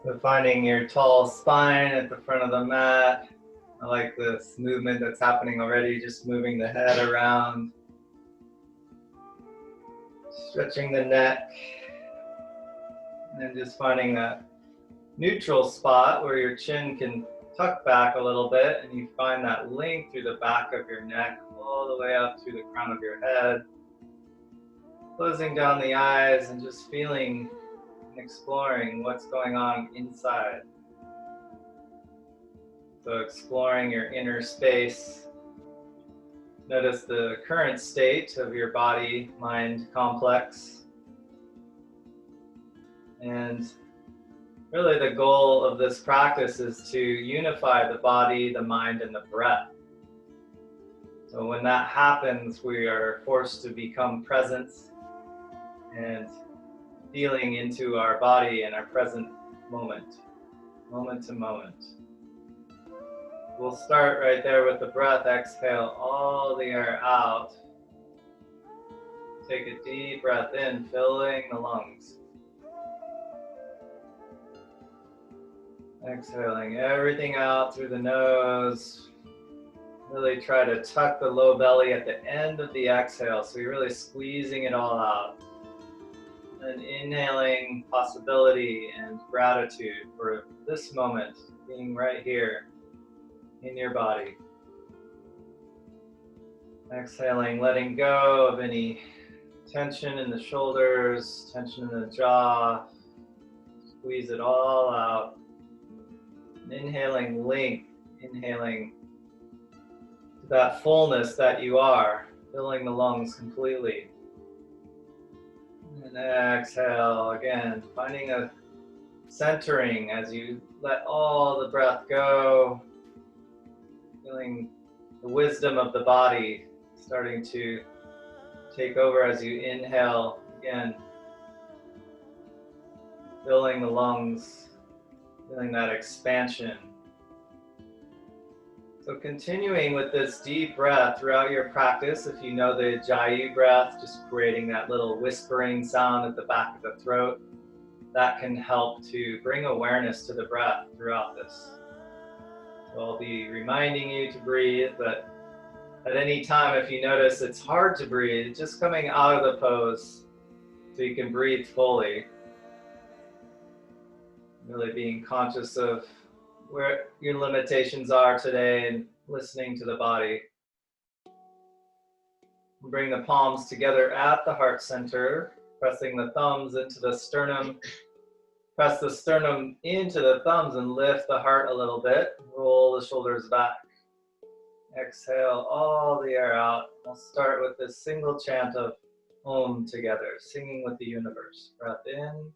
So finding your tall spine at the front of the mat. I like this movement that's happening already, just moving the head around, stretching the neck, and then just finding that neutral spot where your chin can tuck back a little bit and you find that length through the back of your neck all the way up through the crown of your head. Closing down the eyes and just feeling and exploring what's going on inside. So exploring your inner space. Notice the current state of your body-mind complex. And really the goal of this practice is to unify the body, the mind, and the breath. So when that happens, we are forced to become present and feeling into our body and our present moment, moment to moment. We'll start right there with the breath. Exhale all the air out. Take a deep breath in, filling the lungs. Exhaling everything out through the nose. Really try to tuck the low belly at the end of the exhale, so you're really squeezing it all out. And inhaling possibility and gratitude for this moment, being right here in your body. Exhaling, letting go of any tension in the shoulders, tension in the jaw. Squeeze it all out. And inhaling length, inhaling that fullness that you are, filling the lungs completely. And exhale again, finding a centering as you let all the breath go. Feeling the wisdom of the body starting to take over as you inhale again. Filling the lungs, feeling that expansion. So continuing with this deep breath throughout your practice, if you know the Jayu breath, just creating that little whispering sound at the back of the throat, that can help to bring awareness to the breath throughout this. So I'll be reminding you to breathe, but at any time if you notice it's hard to breathe, just coming out of the pose so you can breathe fully. Really being conscious of where your limitations are today and listening to the body. Bring the palms together at the heart center, pressing the thumbs into the sternum. Press the sternum into the thumbs and lift the heart a little bit. Roll the shoulders back. Exhale all the air out. We'll start with this single chant of Om together, singing with the universe. Breath in.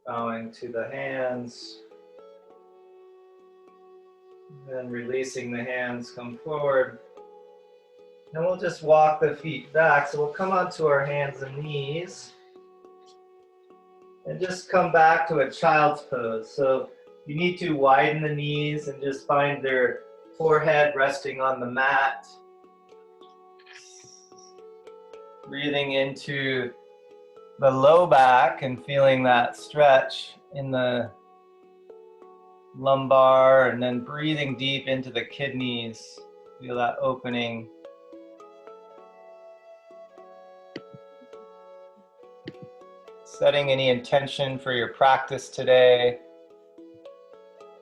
Bowing to the hands, then releasing the hands, come forward. And we'll just walk the feet back. So we'll come onto our hands and knees and just come back to a child's pose. So you need to widen the knees and just find their forehead resting on the mat. Breathing into the low back and feeling that stretch in the lumbar, and then breathing deep into the kidneys. Feel that opening. Setting any intention for your practice today.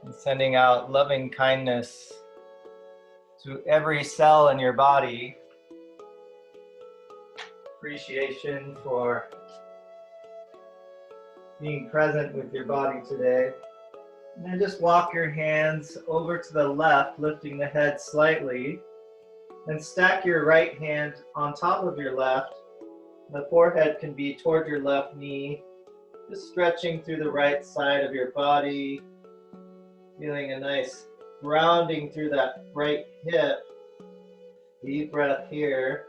And sending out loving kindness to every cell in your body. Appreciation for being present with your body today. And then just walk your hands over to the left, lifting the head slightly. And stack your right hand on top of your left. The forehead can be toward your left knee. Just stretching through the right side of your body. Feeling a nice grounding through that right hip. Deep breath here.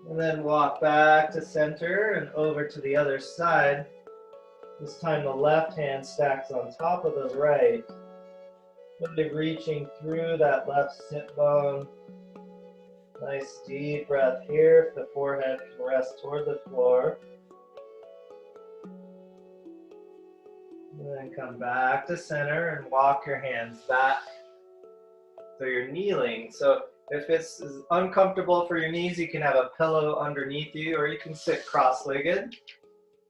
And then walk back to center and over to the other side. This time the left hand stacks on top of the right, really reaching through that left sit bone. Nice deep breath here. If the forehead can rest toward the floor. And then come back to center and walk your hands back. So you're kneeling. So if it's uncomfortable for your knees, you can have a pillow underneath you, or you can sit cross-legged.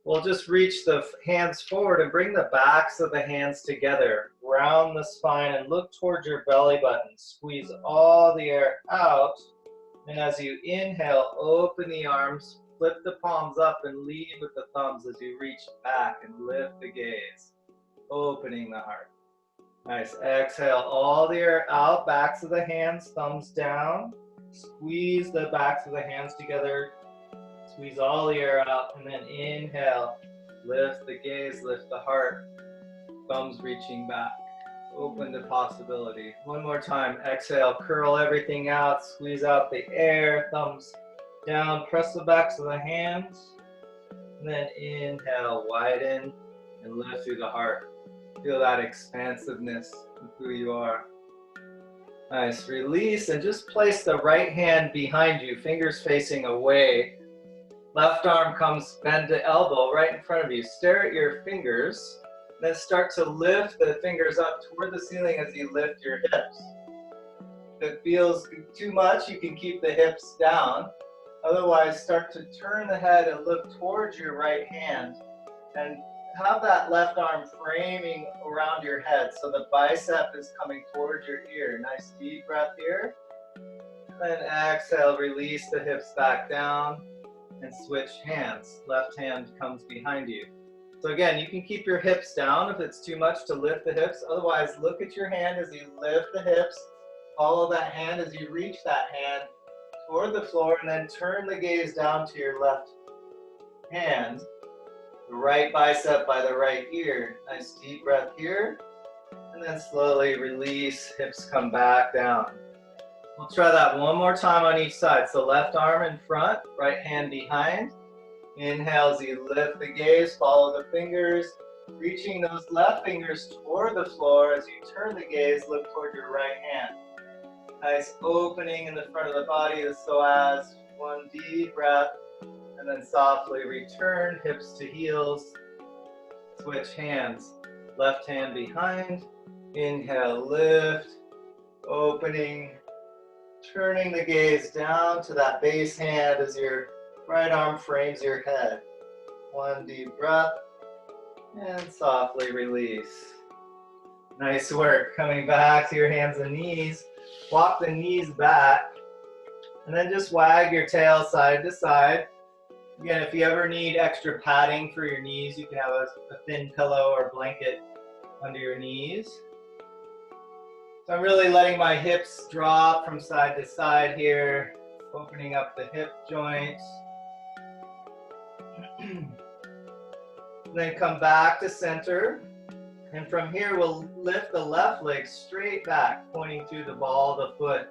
We'll just reach the hands forward and bring the backs of the hands together. Round the spine and look towards your belly button. Squeeze all the air out. And as you inhale, open the arms, flip the palms up and lead with the thumbs as you reach back and lift the gaze, opening the heart. Nice. Exhale all the air out, backs of the hands, thumbs down. Squeeze the backs of the hands together. Squeeze all the air out, and then inhale. Lift the gaze, lift the heart. Thumbs reaching back. Open to possibility. One more time. Exhale, curl everything out, squeeze out the air, thumbs down, press the backs of the hands. And then inhale, widen, and lift through the heart. Feel that expansiveness of who you are. Nice. Release, and just place the right hand behind you, fingers facing away. Left arm comes bend to elbow right in front of you. Stare at your fingers. Then start to lift the fingers up toward the ceiling as you lift your hips. If it feels too much, you can keep the hips down. Otherwise, start to turn the head and look towards your right hand. And have that left arm framing around your head. So the bicep is coming towards your ear. Nice deep breath here. Then exhale, release the hips back down and switch hands. Left hand comes behind you. So again, you can keep your hips down if it's too much to lift the hips. Otherwise, look at your hand as you lift the hips. Follow that hand as you reach that hand toward the floor, and then turn the gaze down to your left hand. The right bicep by the right ear. Nice deep breath here. And then slowly release, hips come back down. We'll try that one more time on each side. So left arm in front, right hand behind. Inhale as you lift the gaze, follow the fingers, reaching those left fingers toward the floor. As you turn the gaze, look toward your right hand. Nice opening in the front of the body, the psoas. One deep breath, and then softly return, hips to heels. Switch hands, left hand behind. Inhale, lift, opening, turning the gaze down to that base hand as your right arm frames your head. One deep breath, and softly release. Nice work. Coming back to your hands and knees. Walk the knees back, and then just wag your tail side to side. Again, if you ever need extra padding for your knees, you can have a thin pillow or blanket under your knees. So I'm really letting my hips drop from side to side here, opening up the hip joints. Then come back to center. And from here, we'll lift the left leg straight back, pointing to the ball of the foot.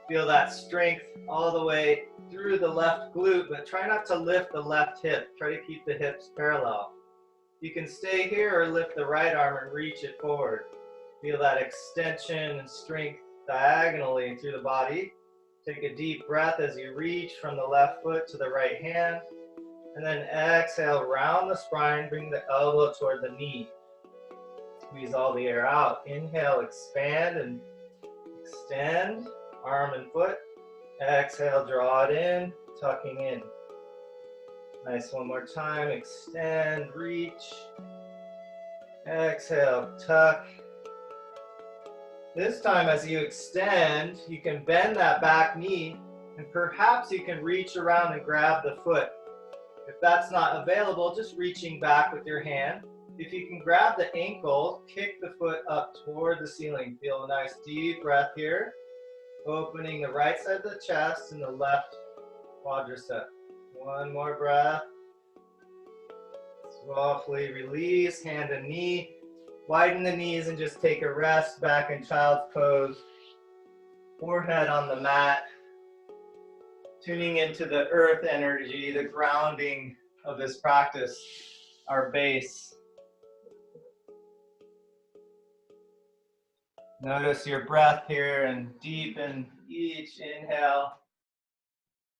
Feel that strength all the way through the left glute, but try not to lift the left hip. Try to keep the hips parallel. You can stay here or lift the right arm and reach it forward. Feel that extension and strength diagonally through the body. Take a deep breath as you reach from the left foot to the right hand. And then exhale, round the spine, bring the elbow toward the knee. Squeeze all the air out. Inhale, expand and extend, arm and foot. Exhale, draw it in, tucking in. Nice, one more time. Extend, reach. Exhale, tuck. This time as you extend, you can bend that back knee, and perhaps you can reach around and grab the foot. If that's not available, just reaching back with your hand. If you can grab the ankle, kick the foot up toward the ceiling. Feel a nice deep breath here. Opening the right side of the chest and the left quadricep. One more breath. Softly release, hand and knee. Widen the knees and just take a rest back in child's pose. Forehead on the mat. Tuning into the earth energy, the grounding of this practice, our base. Notice your breath here and deepen each inhale,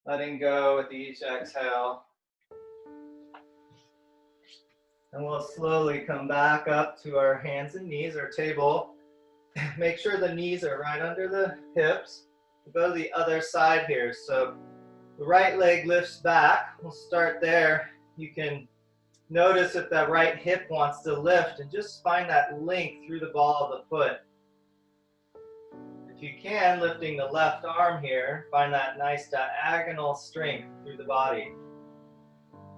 letting go with each exhale. And we'll slowly come back up to our hands and knees, our table. Make sure the knees are right under the hips. We'll go to the other side here. So the right leg lifts back. We'll start there. You can notice if that right hip wants to lift and just find that link through the ball of the foot. If you can, lifting the left arm here, find that nice diagonal strength through the body.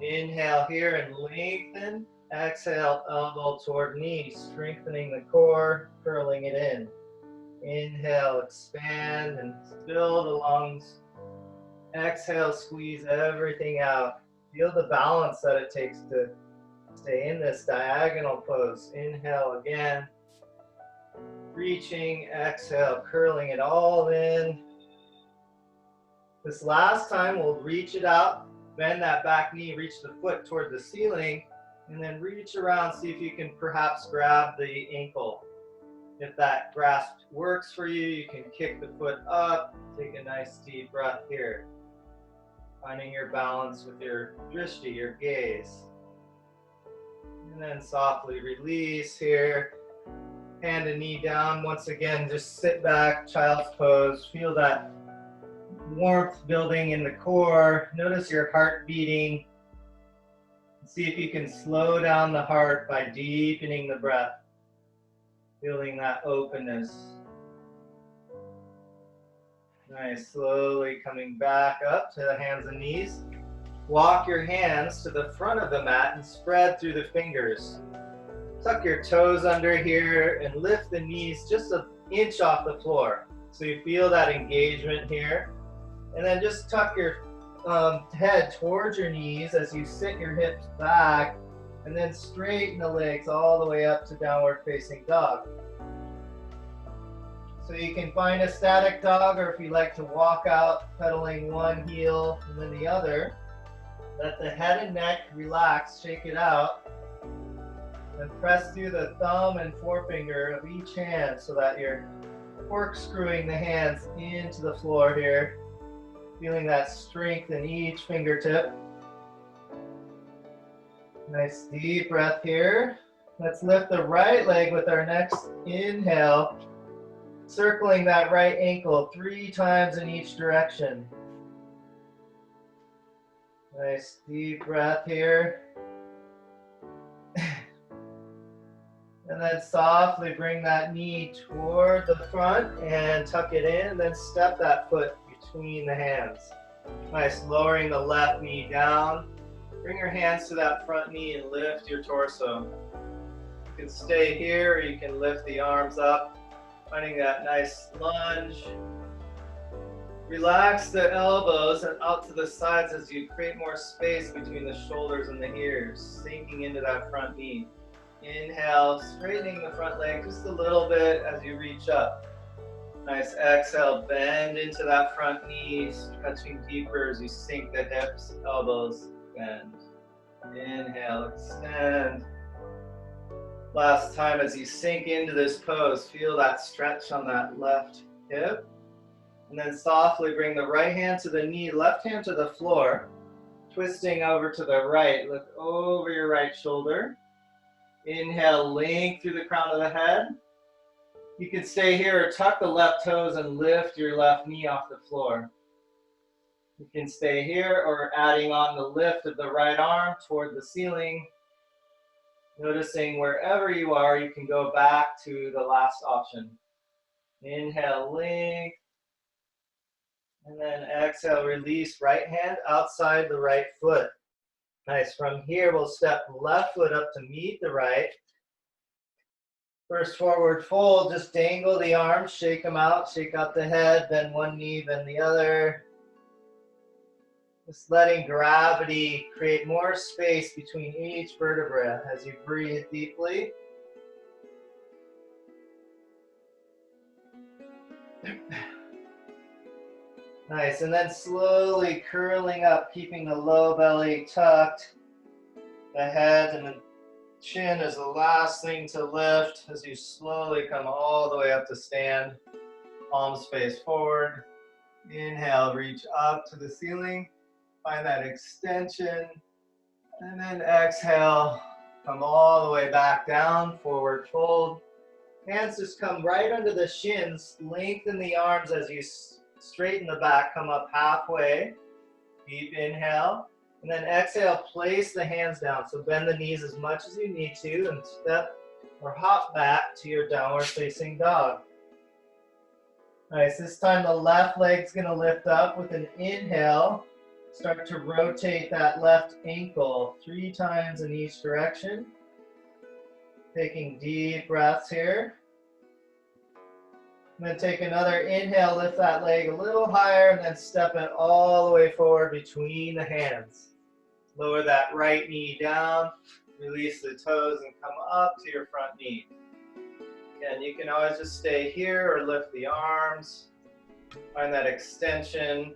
Inhale here and lengthen. Exhale, elbow toward knee, strengthening the core, curling it in. Inhale, expand and fill the lungs. Exhale, squeeze everything out. Feel the balance that it takes to stay in this diagonal pose. Inhale again. Reaching, exhale, curling it all in. This last time, we'll reach it out, bend that back knee, reach the foot toward the ceiling, and then reach around, see if you can perhaps grab the ankle. If that grasp works for you, you can kick the foot up, take a nice deep breath here. Finding your balance with your drishti, your gaze. And then softly release here. Hand and knee down. Once again, just sit back, child's pose. Feel that warmth building in the core. Notice your heart beating. See if you can slow down the heart by deepening the breath. Feeling that openness. Nice, slowly coming back up to the hands and knees. Walk your hands to the front of the mat and spread through the fingers. Tuck your toes under here and lift the knees just an inch off the floor. So you feel that engagement here. And then just tuck your head towards your knees as you sit your hips back, and then straighten the legs all the way up to downward facing dog. So you can find a static dog, or if you like to walk out, pedaling one heel and then the other. Let the head and neck relax, shake it out, and press through the thumb and forefinger of each hand so that you're corkscrewing the hands into the floor here. Feeling that strength in each fingertip. Nice deep breath here. Let's lift the right leg with our next inhale, circling that right ankle 3 times in each direction. Nice deep breath here. And then softly bring that knee toward the front and tuck it in, and then step that foot between the hands. Nice, lowering the left knee down. Bring your hands to that front knee and lift your torso. You can stay here, or you can lift the arms up, finding that nice lunge. Relax the elbows and out to the sides as you create more space between the shoulders and the ears, sinking into that front knee. Inhale, straightening the front leg just a little bit as you reach up. Nice, exhale, bend into that front knee, stretching deeper as you sink the hips, elbows, bend. Inhale, extend. Last time as you sink into this pose, feel that stretch on that left hip. And then softly bring the right hand to the knee, left hand to the floor, twisting over to the right. Look over your right shoulder. Inhale, length through the crown of the head. You can stay here or tuck the left toes and lift your left knee off the floor. You can stay here or adding on the lift of the right arm toward the ceiling. Noticing wherever you are, you can go back to the last option. Inhale, length. And then exhale, release right hand outside the right foot. Nice. From here, we'll step left foot up to meet the right. First forward fold, just dangle the arms, shake them out, shake out the head, bend one knee, bend the other. Just letting gravity create more space between each vertebra as you breathe deeply. Nice, and then slowly curling up, keeping the low belly tucked, the head and the Chin is the last thing to lift as you slowly come all the way up to stand. Palms face forward. Inhale, reach up to the ceiling. Find that extension. And then exhale, come all the way back down, forward fold. Hands just come right under the shins. Lengthen the arms as you straighten the back, come up halfway. Deep inhale. And then exhale, place the hands down. So bend the knees as much as you need to and step or hop back to your downward facing dog. Nice, this time the left leg's gonna lift up with an inhale. Start to rotate that left ankle 3 times in each direction. Taking deep breaths here. And then take another inhale, lift that leg a little higher, and then step it all the way forward between the hands. Lower that right knee down, release the toes, and come up to your front knee. Again, you can always just stay here or lift the arms. Find that extension.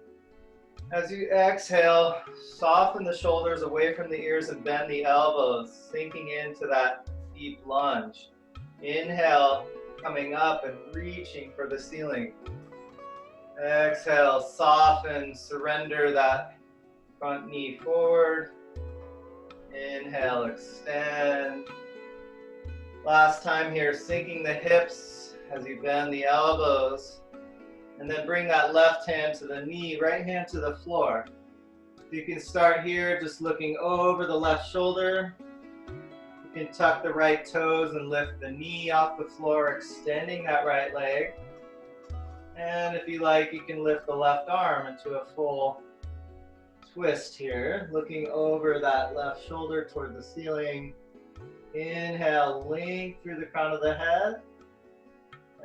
As you exhale, soften the shoulders away from the ears and bend the elbows, sinking into that deep lunge. Inhale, coming up and reaching for the ceiling. Exhale, soften, surrender that front knee forward. Inhale, extend. Last time here, sinking the hips as you bend the elbows. And then bring that left hand to the knee, right hand to the floor. You can start here just looking over the left shoulder. You can tuck the right toes and lift the knee off the floor, extending that right leg. And if you like, you can lift the left arm into a full twist here, looking over that left shoulder toward the ceiling. Inhale, length through the crown of the head.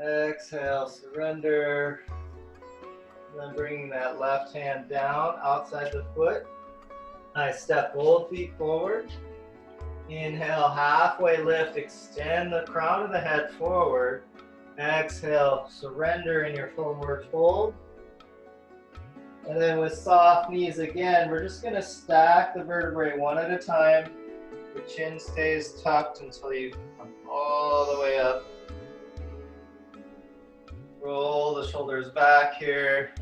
Exhale, surrender. Then bringing that left hand down outside the foot. Nice, step both feet forward. Inhale, halfway lift, extend the crown of the head forward. Exhale, surrender in your forward fold. And then with soft knees again, we're just gonna stack the vertebrae one at a time. The chin stays tucked until you come all the way up. Roll the shoulders back here.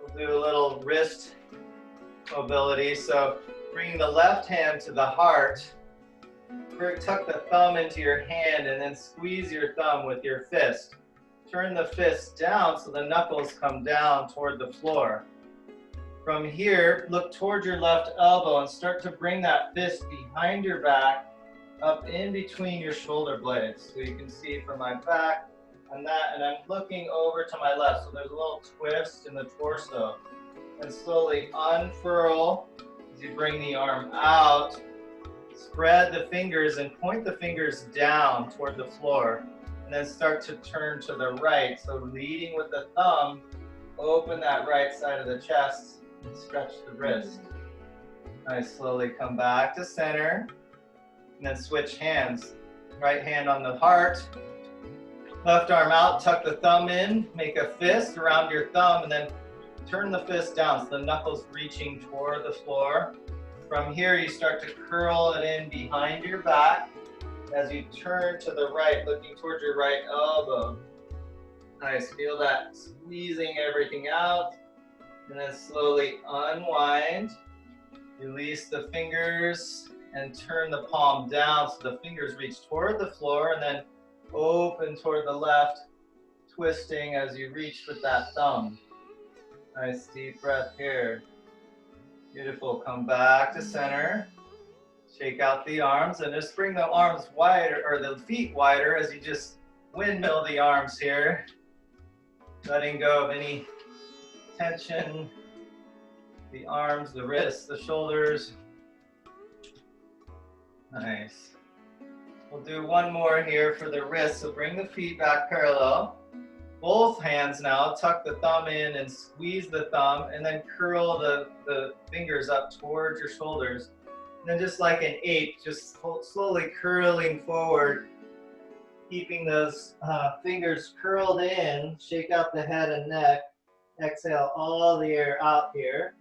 We'll do a little wrist mobility. So bringing the left hand to the heart. Tuck the thumb into your hand and then squeeze your thumb with your fist. Turn the fist down so the knuckles come down toward the floor. From here, look toward your left elbow and start to bring that fist behind your back up in between your shoulder blades. So you can see from my back and that, and I'm looking over to my left. So there's a little twist in the torso. And slowly unfurl as you bring the arm out. Spread the fingers and point the fingers down toward the floor. And then start to turn to the right. So leading with the thumb, open that right side of the chest and stretch the wrist. Nice, slowly come back to center. And then switch hands. Right hand on the heart. Left arm out, tuck the thumb in, make a fist around your thumb, and then turn the fist down so the knuckles reaching toward the floor. From here, you start to curl it in behind your back as you turn to the right, looking towards your right elbow. Nice, feel that squeezing everything out. And then slowly unwind. Release the fingers and turn the palm down so the fingers reach toward the floor, and then open toward the left, twisting as you reach with that thumb. Nice deep breath here. Beautiful, come back to center. Shake out the arms and just bring the arms wider, or the feet wider as you just windmill the arms here. Letting go of any tension, the arms, the wrists, the shoulders. Nice. We'll do one more here for the wrists. So bring the feet back parallel. Both hands now, tuck the thumb in and squeeze the thumb, and then curl the fingers up towards your shoulders. And then just like an ape, just slowly curling forward, keeping those fingers curled in. Shake out the head and neck. Exhale all the air out here.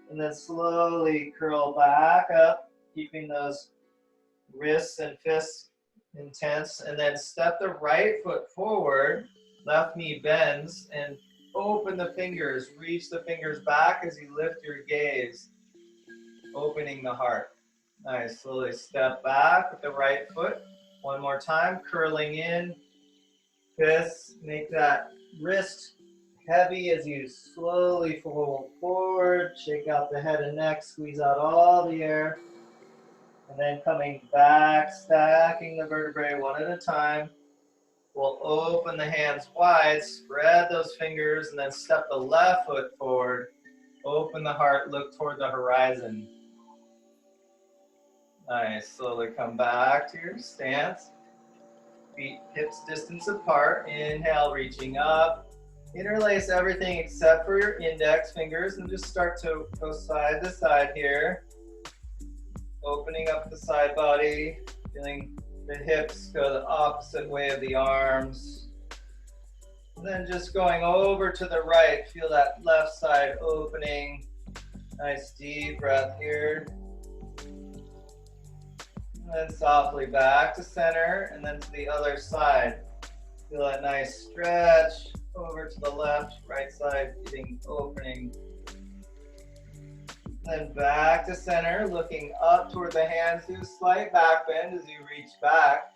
And then slowly curl back up, keeping those wrists and fists intense. And then step the right foot forward, left knee bends, and open the fingers. Reach the fingers back as you lift your gaze, opening the heart. Nice. Slowly step back with the right foot. One more time, curling in. Fists, make that wrist heavy as you slowly fold forward. Shake out the head and neck, squeeze out all the air. And then coming back, stacking the vertebrae one at a time. We'll open the hands wide, spread those fingers, and then step the left foot forward. Open the heart, look toward the horizon. Nice. Slowly come back to your stance. Feet hips distance apart. Inhale, reaching up. Interlace everything except for your index fingers and just start to go side to side here. Opening up the side body, feeling the hips go the opposite way of the arms. And then just going over to the right, feel that left side opening. Nice deep breath here. And then softly back to center and then to the other side. Feel that nice stretch over to the left, right side, getting opening. Then back to center, looking up toward the hands. Do a slight back bend as you reach back.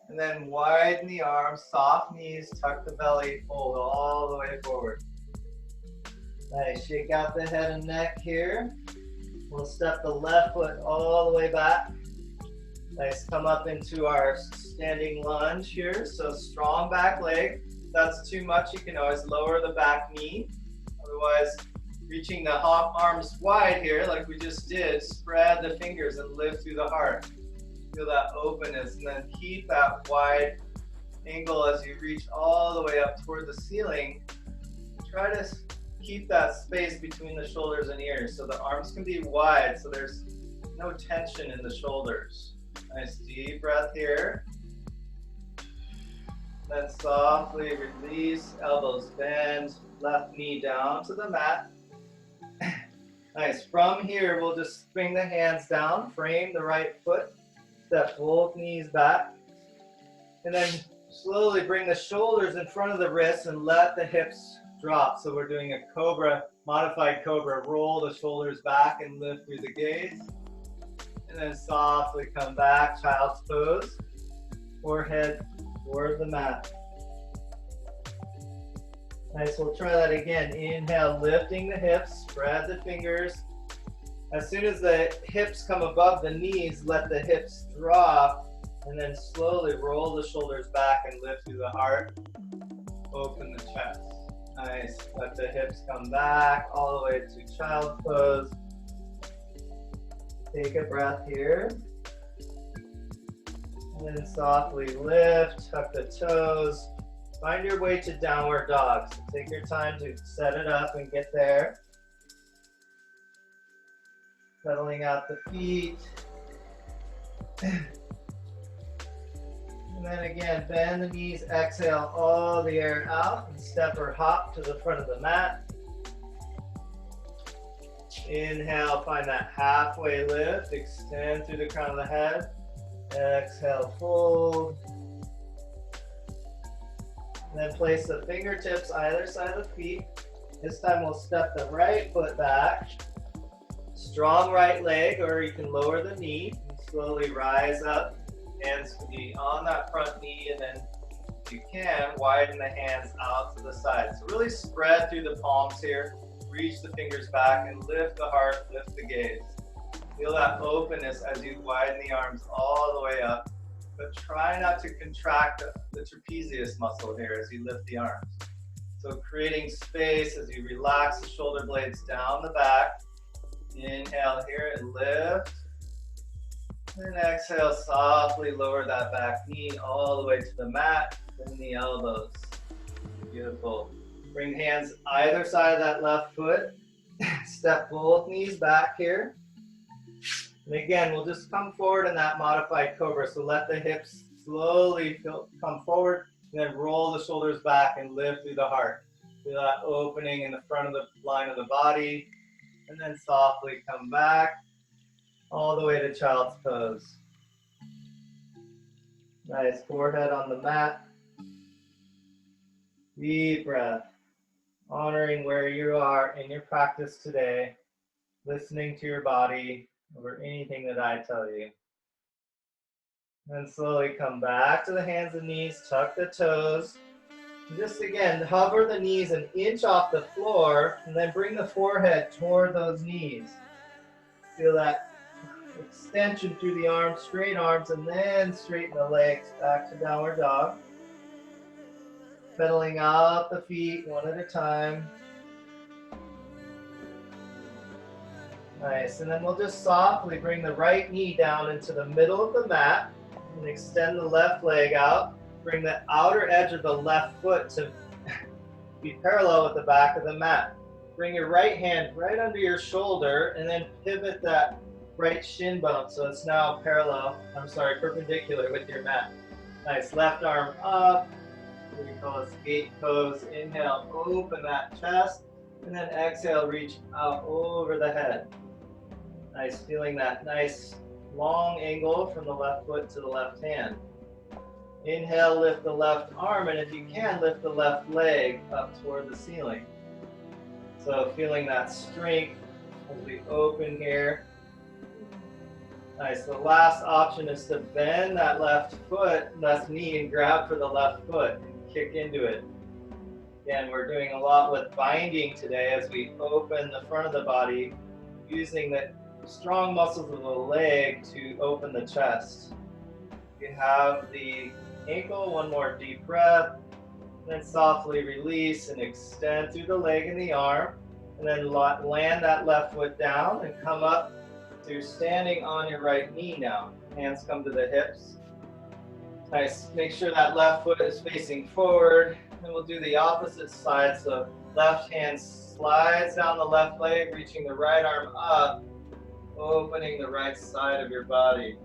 And then widen the arms, soft knees, tuck the belly, fold all the way forward. Nice, shake out the head and neck here. We'll step the left foot all the way back. Nice, come up into our standing lunge here. So strong back leg. If that's too much, you can always lower the back knee. Otherwise, reaching the arms wide here, like we just did, spread the fingers and lift through the heart. Feel that openness, and then keep that wide angle as you reach all the way up toward the ceiling. Try to keep that space between the shoulders and ears so the arms can be wide so there's no tension in the shoulders. Nice deep breath here. Then softly release, elbows bend, left knee down to the mat. Nice. From here, we'll just bring the hands down, frame the right foot, step both knees back, and then slowly bring the shoulders in front of the wrists and let the hips drop. So we're doing a cobra, modified cobra. Roll the shoulders back and lift through the gaze. And then softly come back, child's pose, forehead toward the mat. Nice, we'll try that again. Inhale, lifting the hips, spread the fingers. As soon as the hips come above the knees, let the hips drop, and then slowly roll the shoulders back and lift through the heart. Open the chest. Nice, let the hips come back all the way to child's pose. Take a breath here. And then softly lift, tuck the toes. Find your way to downward dog. So take your time to set it up and get there. Pedaling out the feet. And then again, bend the knees, exhale all the air out, and step or hop to the front of the mat. Inhale, find that halfway lift, extend through the crown of the head. Exhale, fold. And then place the fingertips either side of the feet. This time we'll step the right foot back. Strong right leg, or you can lower the knee and slowly rise up. Hands can be on that front knee, and then if you can, widen the hands out to the side. So really spread through the palms here. Reach the fingers back and lift the heart, lift the gaze. Feel that openness as you widen the arms all the way up. But try not to contract the trapezius muscle here as you lift the arms. So creating space as you relax the shoulder blades down the back. Inhale here and lift. And exhale, softly lower that back knee all the way to the mat. Bring the elbows. Beautiful. Bring hands either side of that left foot. Step both knees back here. And again, we'll just come forward in that modified cobra. So let the hips slowly come forward, and then roll the shoulders back and lift through the heart. Feel that opening in the front of the line of the body. And then softly come back all the way to child's pose. Nice, forehead on the mat. Deep breath, honoring where you are in your practice today, listening to your body over anything that I tell you. And slowly come back to the hands and knees, tuck the toes. And just again, hover the knees an inch off the floor, and then bring the forehead toward those knees. Feel that extension through the arms, straight arms, and then straighten the legs back to downward dog. Pedaling out the feet one at a time. Nice, and then we'll just softly bring the right knee down into the middle of the mat and extend the left leg out. Bring the outer edge of the left foot to be parallel with the back of the mat. Bring your right hand right under your shoulder and then pivot that right shin bone so it's now perpendicular with your mat. Nice, left arm up. We call it skate pose. Inhale, open that chest, and then exhale, reach out over the head. Nice, feeling that nice long angle from the left foot to the left hand. Inhale, lift the left arm, and if you can, lift the left leg up toward the ceiling. So feeling that strength as we open here. Nice, the last option is to bend that left knee, and grab for the left foot and kick into it. Again, we're doing a lot with binding today as we open the front of the body, using the strong muscles of the leg to open the chest. You have the ankle, one more deep breath, and then softly release and extend through the leg and the arm, and then land that left foot down and come up to standing on your right knee now. Hands come to the hips. Nice, make sure that left foot is facing forward, and we'll do the opposite side. So left hand slides down the left leg, reaching the right arm up, opening the right side of your body.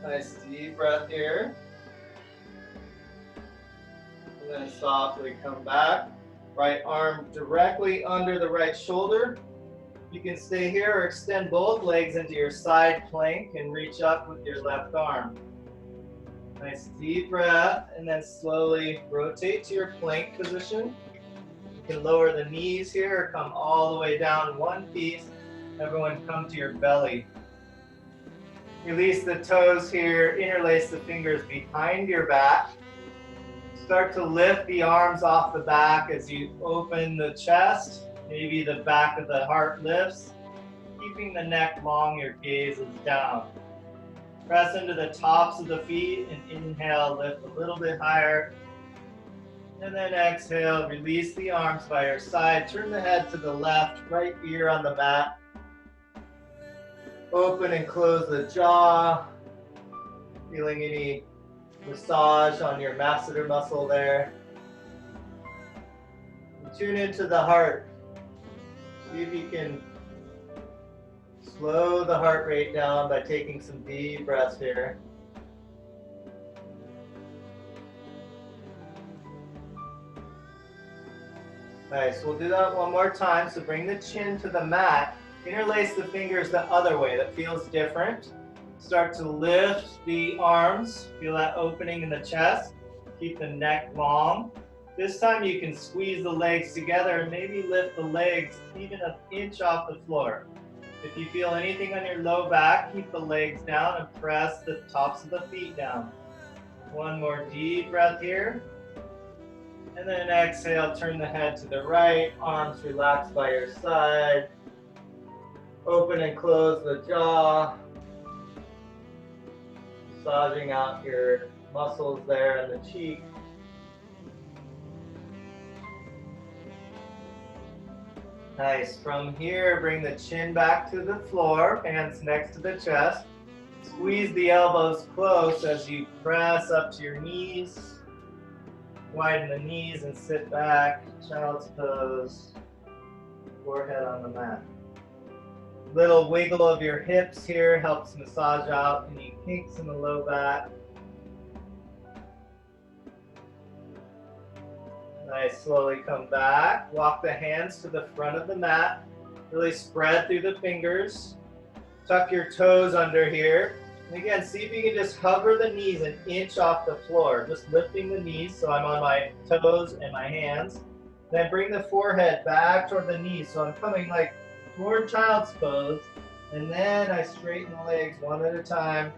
Nice deep breath here. And then softly come back. Right arm directly under the right shoulder. You can stay here or extend both legs into your side plank and reach up with your left arm. Nice deep breath, and then slowly rotate to your plank position. You can lower the knees here or come all the way down one piece. Everyone come to your belly. Release the toes here, interlace the fingers behind your back. Start to lift the arms off the back as you open the chest. Maybe the back of the heart lifts. Keeping the neck long, your gaze is down. Press into the tops of the feet and inhale, lift a little bit higher. And then exhale, release the arms by your side. Turn the head to the left, right ear on the mat. Open and close the jaw. Feeling any massage on your masseter muscle there. And tune into the heart. See if you can slow the heart rate down by taking some deep breaths here. Nice, we'll do that one more time. So bring the chin to the mat. Interlace the fingers the other way. That feels different. Start to lift the arms. Feel that opening in the chest. Keep the neck long. This time you can squeeze the legs together and maybe lift the legs even an inch off the floor. If you feel anything on your low back, keep the legs down and press the tops of the feet down. One more deep breath here. And then exhale, turn the head to the right, arms relax by your side. Open and close the jaw. Massaging out your muscles there in the cheek. Nice. From here, bring the chin back to the floor, hands next to the chest. Squeeze the elbows close as you press up to your knees. Widen the knees and sit back. Child's pose. Forehead on the mat. Little wiggle of your hips here helps massage out any kinks in the low back. Nice, slowly come back. Walk the hands to the front of the mat. Really spread through the fingers. Tuck your toes under here. And again, see if you can just hover the knees an inch off the floor. Just lifting the knees so I'm on my toes and my hands. Then bring the forehead back toward the knees. So I'm coming like toward child's pose. And then I straighten the legs one at a time.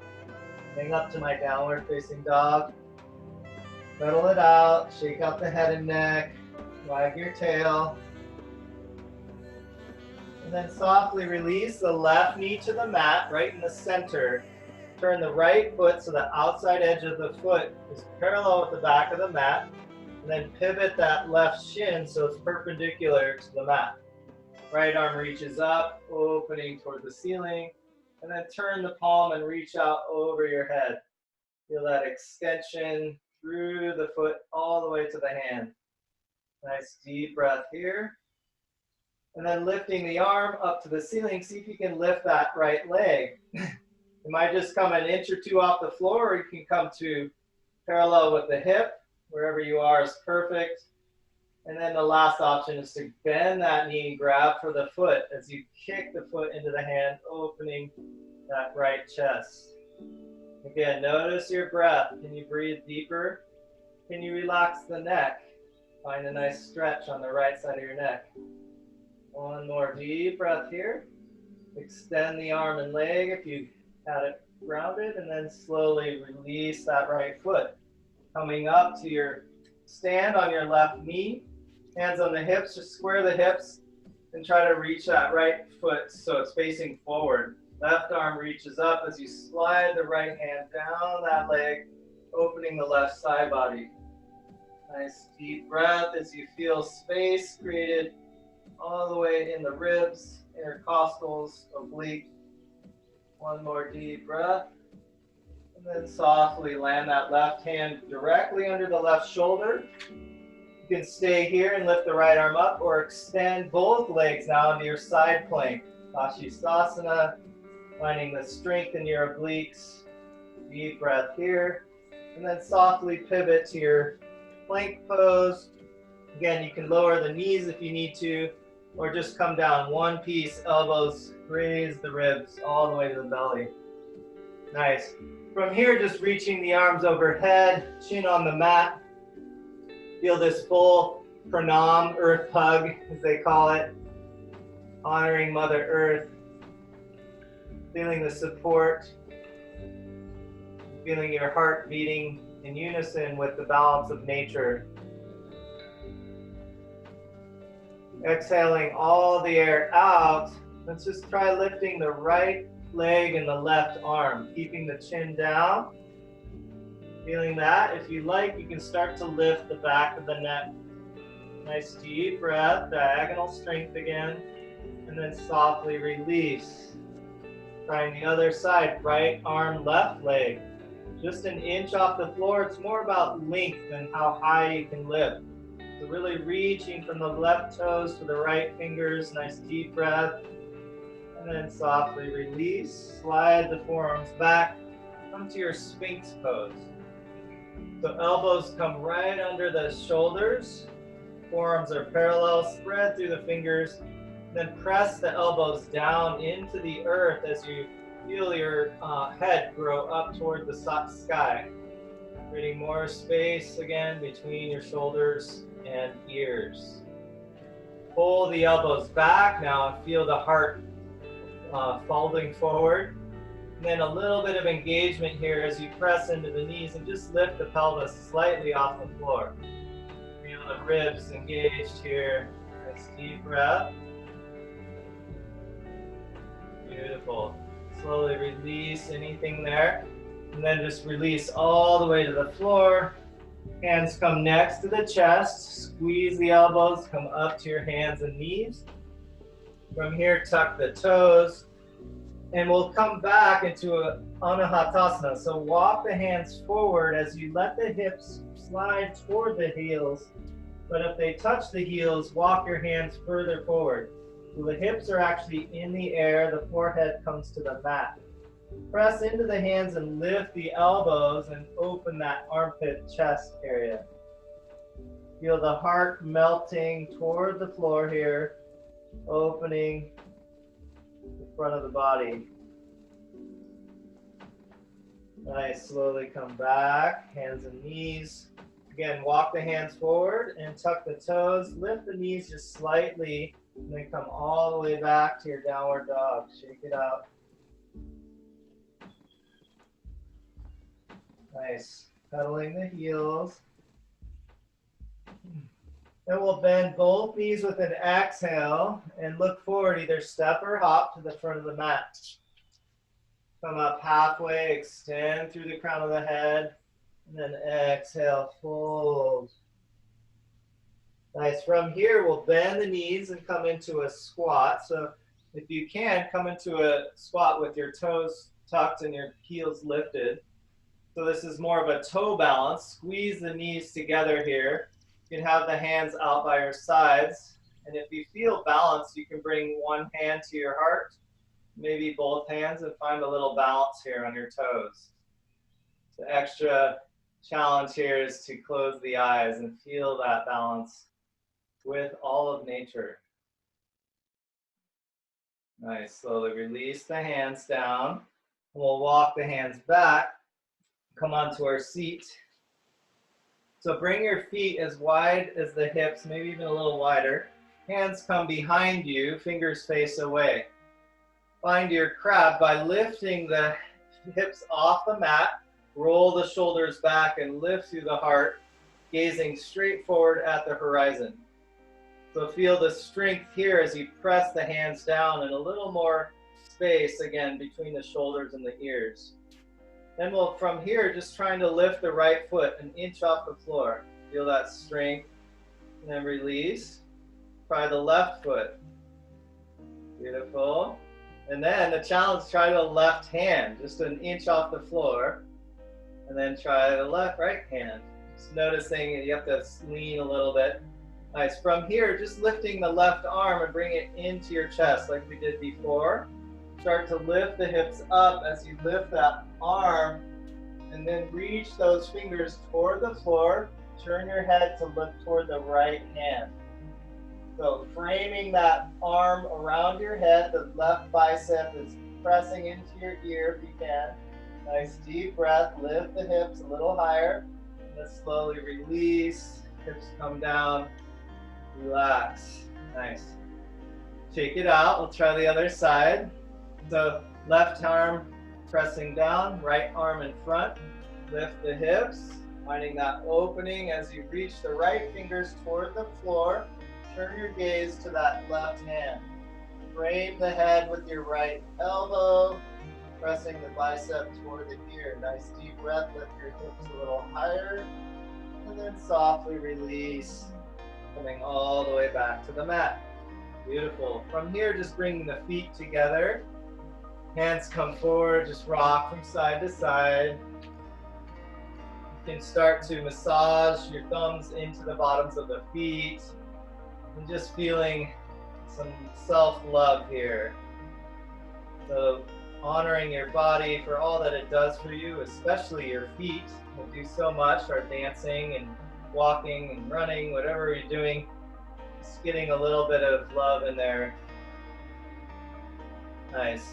Bring up to my downward facing dog. Pedal it out. Shake out the head and neck. Wag your tail. And then softly release the left knee to the mat, right in the center. Turn the right foot so the outside edge of the foot is parallel with the back of the mat. And then pivot that left shin so it's perpendicular to the mat. Right arm reaches up, opening toward the ceiling. And then turn the palm and reach out over your head. Feel that extension through the foot all the way to the hand. Nice deep breath here. And then lifting the arm up to the ceiling, see if you can lift that right leg. You might just come an inch or two off the floor, or you can come to parallel with the hip. Wherever you are is perfect. And then the last option is to bend that knee, grab for the foot as you kick the foot into the hand, opening that right chest. Again, notice your breath. Can you breathe deeper? Can you relax the neck? Find a nice stretch on the right side of your neck. One more deep breath here. Extend the arm and leg if you had it grounded, and then slowly release that right foot. Coming up to your stand on your left knee, hands on the hips, just square the hips and try to reach that right foot so it's facing forward. Left arm reaches up as you slide the right hand down that leg, opening the left side body. Nice deep breath as you feel space created all the way in the ribs, intercostals, oblique. One more deep breath. And then softly land that left hand directly under the left shoulder. You can stay here and lift the right arm up, or extend both legs now into your side plank. Vashisthasana, finding the strength in your obliques. Deep breath here. And then softly pivot to your plank pose. Again, you can lower the knees if you need to, or just come down one piece, elbows graze the ribs all the way to the belly. Nice. From here, just reaching the arms overhead, chin on the mat. Feel this full pranam, earth hug, as they call it, honoring Mother Earth. Feeling the support, feeling your heart beating in unison with the balance of nature. Exhaling all the air out. Let's just try lifting the right leg and the left arm, keeping the chin down. Feeling that. If you like, you can start to lift the back of the neck. Nice deep breath, diagonal strength again, and then softly release. Trying the other side, right arm, left leg. Just an inch off the floor. It's more about length than how high you can lift. So really reaching from the left toes to the right fingers. Nice deep breath. And then softly release. Slide the forearms back. Come to your Sphinx pose. So elbows come right under the shoulders. Forearms are parallel. Spread through the fingers. Then press the elbows down into the earth as you feel your head grow up toward the sky. Creating more space again between your shoulders and ears. Pull the elbows back now and feel the heart folding forward. And then a little bit of engagement here as you press into the knees and just lift the pelvis slightly off the floor. Feel the ribs engaged here. Nice deep breath. Beautiful. Slowly release anything there. And then just release all the way to the floor. Hands come next to the chest. Squeeze the elbows, come up to your hands and knees. From here, tuck the toes. And we'll come back into a Anahatasana. So walk the hands forward as you let the hips slide toward the heels. But if they touch the heels, walk your hands further forward. So the hips are actually in the air, the forehead comes to the mat. Press into the hands and lift the elbows and open that armpit chest area. Feel the heart melting toward the floor here, opening front of the body. Nice, slowly come back, hands and knees. Again, walk the hands forward and tuck the toes. Lift the knees just slightly, and then come all the way back to your downward dog. Shake it out. Nice. Pedaling the heels. Then we'll bend both knees with an exhale and look forward, either step or hop to the front of the mat. Come up halfway, extend through the crown of the head, and then exhale, fold. Nice. From here, we'll bend the knees and come into a squat. So if you can, come into a squat with your toes tucked and your heels lifted. So this is more of a toe balance. Squeeze the knees together here. You can have the hands out by your sides. And if you feel balanced, you can bring one hand to your heart, maybe both hands, and find a little balance here on your toes. The extra challenge here is to close the eyes and feel that balance with all of nature. Nice. Slowly release the hands down. We'll walk the hands back. Come onto our seat. So bring your feet as wide as the hips, maybe even a little wider. Hands come behind you, fingers face away. Find your crab by lifting the hips off the mat. Roll the shoulders back and lift through the heart, gazing straight forward at the horizon. So feel the strength here as you press the hands down and a little more space again between the shoulders and the ears. Then we'll, from here, just trying to lift the right foot an inch off the floor. Feel that strength. And then release. Try the left foot. Beautiful. And then the challenge, try the left hand, just an inch off the floor. And then try the right hand. Just noticing you have to lean a little bit. Nice. From here, just lifting the left arm and bring it into your chest like we did before. Start to lift the hips up as you lift that arm, and then reach those fingers toward the floor. Turn your head to look toward the right hand. So framing that arm around your head, the left bicep is pressing into your ear if you can. Nice deep breath, lift the hips a little higher, and then slowly release, hips come down, relax. Nice. Shake it out, we'll try the other side. So left arm pressing down, right arm in front. Lift the hips, finding that opening as you reach the right fingers toward the floor. Turn your gaze to that left hand. Frame the head with your right elbow, pressing the bicep toward the ear. Nice deep breath, lift your hips a little higher, and then softly release, coming all the way back to the mat. Beautiful. From here, just bringing the feet together. Hands come forward, just rock from side to side. You can start to massage your thumbs into the bottoms of the feet and just feeling some self-love here. So honoring your body for all that it does for you, especially your feet. They do so much, our dancing and walking and running, whatever you're doing, just getting a little bit of love in there. Nice.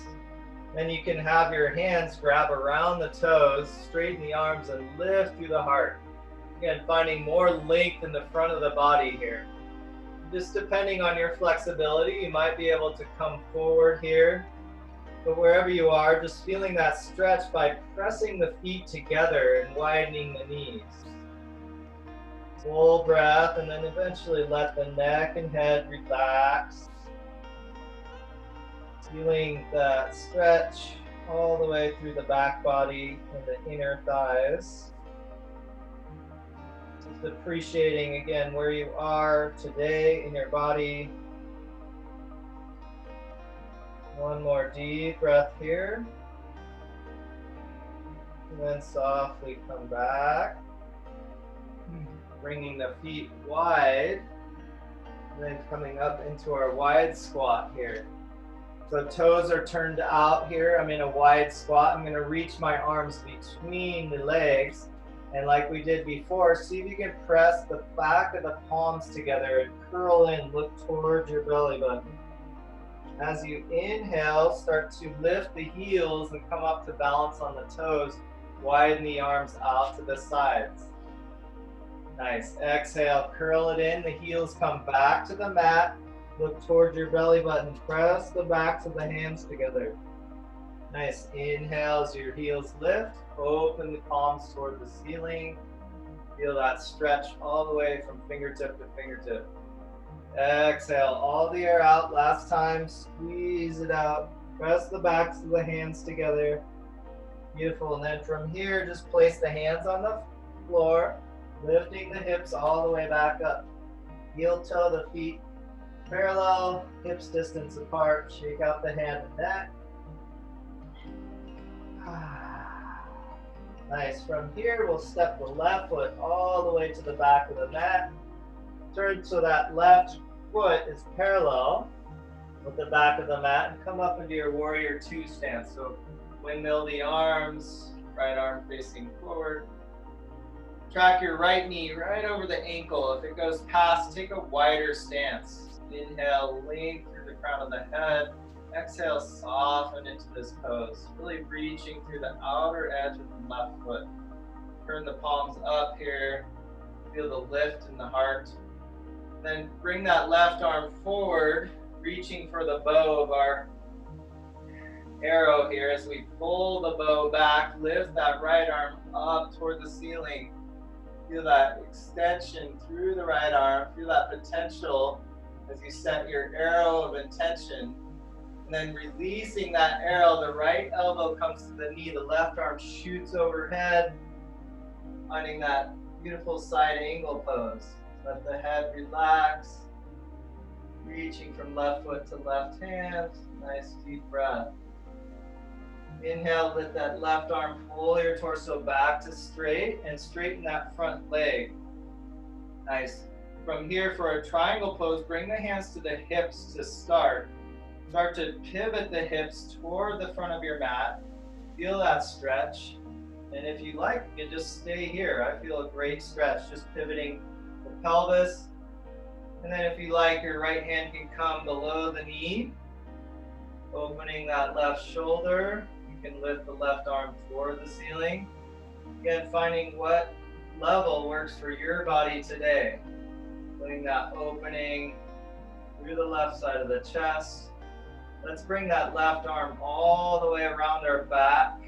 Then you can have your hands grab around the toes, straighten the arms, and lift through the heart. Again, finding more length in the front of the body here. Just depending on your flexibility, you might be able to come forward here. But wherever you are, just feeling that stretch by pressing the feet together and widening the knees. Full breath, and then eventually let the neck and head relax. Feeling that stretch all the way through the back body and the inner thighs. Just appreciating again where you are today in your body. One more deep breath here. And then softly come back. Bringing the feet wide. And then coming up into our wide squat here. So toes are turned out here. I'm in a wide squat. I'm going to reach my arms between the legs. And like we did before, see if you can press the back of the palms together and curl in, look towards your belly button. As you inhale, start to lift the heels and come up to balance on the toes. Widen the arms out to the sides. Nice. Exhale, curl it in. The heels come back to the mat. Look towards your belly button. Press the backs of the hands together. Nice. Inhale as your heels lift. Open the palms toward the ceiling. Feel that stretch all the way from fingertip to fingertip. Exhale, all the air out. Last time, squeeze it out. Press the backs of the hands together. Beautiful. And then from here, just place the hands on the floor, lifting the hips all the way back up. Heel toe the feet parallel, hips distance apart. Shake out the hand and neck. Nice. From here, we'll step the left foot all the way to the back of the mat. Turn so that left foot is parallel with the back of the mat and come up into your warrior two stance. So windmill the arms, right arm facing forward. Track your right knee right over the ankle. If it goes past, take a wider stance. Inhale, length through the crown of the head. Exhale, soften into this pose. Really reaching through the outer edge of the left foot. Turn the palms up here. Feel the lift in the heart. Then bring that left arm forward, reaching for the bow of our arrow here as we pull the bow back. Lift that right arm up toward the ceiling. Feel that extension through the right arm. Feel that potential as you set your arrow of intention. And then releasing that arrow, the right elbow comes to the knee, the left arm shoots overhead, finding that beautiful side angle pose. Let the head relax, reaching from left foot to left hand. Nice deep breath. Inhale, lift that left arm, pull your torso back to straight and straighten that front leg. Nice. From here, for a triangle pose, bring the hands to the hips to start. Start to pivot the hips toward the front of your mat. Feel that stretch. And if you like, you can just stay here. I feel a great stretch, just pivoting the pelvis. And then if you like, your right hand can come below the knee, opening that left shoulder. You can lift the left arm toward the ceiling. Again, finding what level works for your body today. Feeling that opening through the left side of the chest. Let's bring that left arm all the way around our back,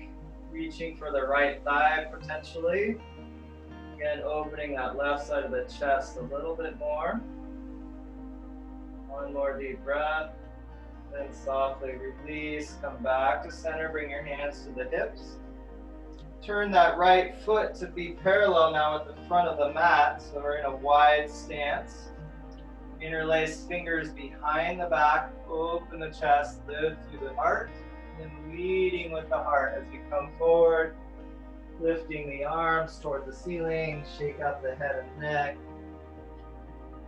reaching for the right thigh potentially. Again, opening that left side of the chest a little bit more. One more deep breath. Then softly release, come back to center, bring your hands to the hips. Turn that right foot to be parallel now with the front of the mat, so we're in a wide stance. Interlace fingers behind the back, open the chest, lift through the heart, and leading with the heart as you come forward, lifting the arms toward the ceiling, shake out the head and neck.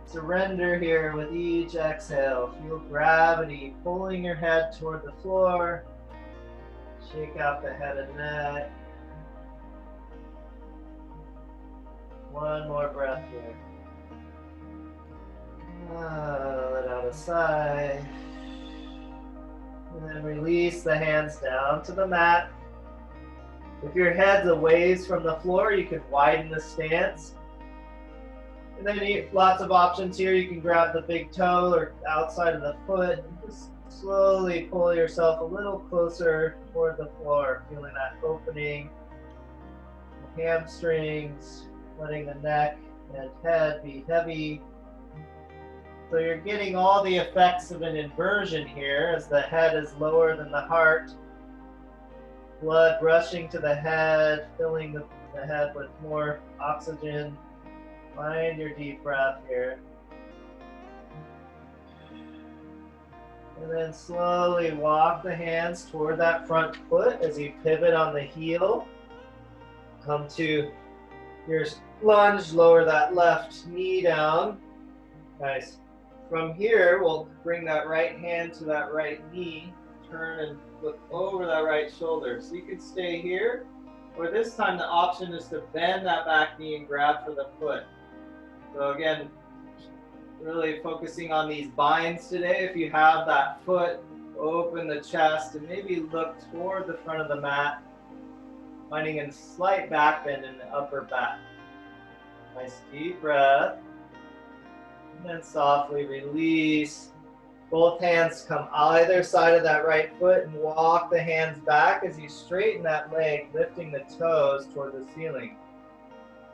Surrender here with each exhale. Feel gravity pulling your head toward the floor. Shake out the head and neck. One more breath here. Let out a sigh. And then release the hands down to the mat. If your head's a ways from the floor, you can widen the stance. And then lots of options here. You can grab the big toe or outside of the foot. Just slowly pull yourself a little closer toward the floor, feeling that opening. The hamstrings, letting the neck and head be heavy. So you're getting all the effects of an inversion here as the head is lower than the heart. Blood rushing to the head, filling the head with more oxygen. Find your deep breath here. And then slowly walk the hands toward that front foot as you pivot on the heel. Come to your lunge, lower that left knee down. Nice. From here, we'll bring that right hand to that right knee, turn and look over that right shoulder. So you can stay here, or this time the option is to bend that back knee and grab for the foot. So again, really focusing on these binds today. If you have that foot Open the chest and maybe look toward the front of the mat, finding a slight back bend in the upper back. Nice deep breath. And then softly release. Both hands come either side of that right foot and walk the hands back as you straighten that leg, lifting the toes toward the ceiling.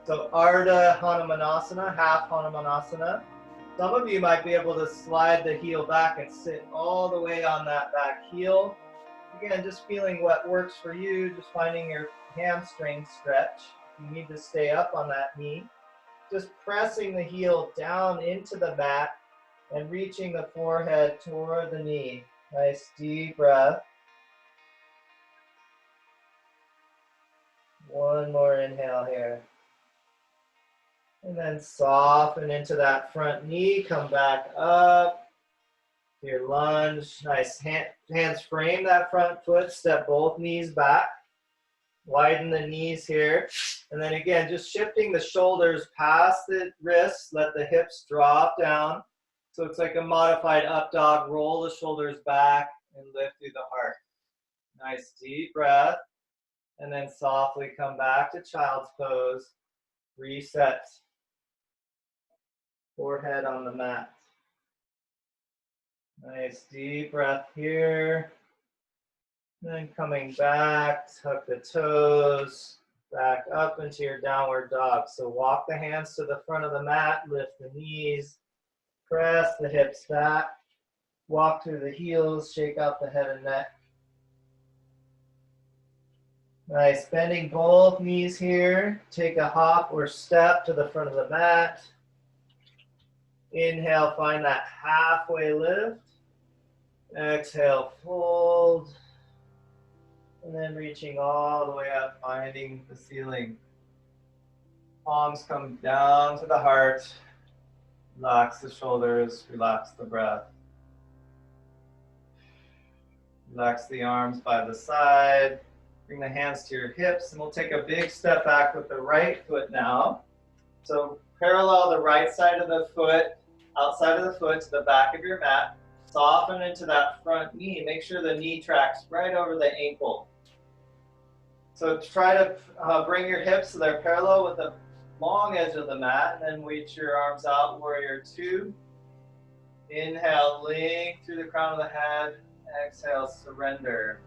So Ardha Hanumanasana, half Hanumanasana. Some of you might be able to slide the heel back and sit all the way on that back heel. Again, just feeling what works for you, just finding your hamstring stretch. You need to stay up on that knee. Just pressing the heel down into the mat and reaching the forehead toward the knee. Nice deep breath. One more inhale here. And then soften into that front knee, come back up to your lunge. Nice, hands frame that front foot, step both knees back. Widen the knees here. And then again, just shifting the shoulders past the wrists, let the hips drop down. So it's like a modified up dog, roll the shoulders back and lift through the heart. Nice deep breath. And then softly come back to child's pose. Reset. Forehead on the mat. Nice deep breath here. Then coming back, tuck the toes, back up into your downward dog. So walk the hands to the front of the mat, lift the knees, press the hips back, walk through the heels, shake out the head and neck. Nice, bending both knees here. Take a hop or step to the front of the mat. Inhale, find that halfway lift. Exhale, fold. And then reaching all the way up, finding the ceiling. Palms come down to the heart. Relax the shoulders, relax the breath. Relax the arms by the side. Bring the hands to your hips, and we'll take a big step back with the right foot now. So parallel the right side of the foot, outside of the foot to the back of your mat. Soften into that front knee. Make sure the knee tracks right over the ankle. So try to bring your hips so they're parallel with the long edge of the mat, and then reach your arms out, warrior two. Inhale, link through the crown of the head. Exhale, surrender.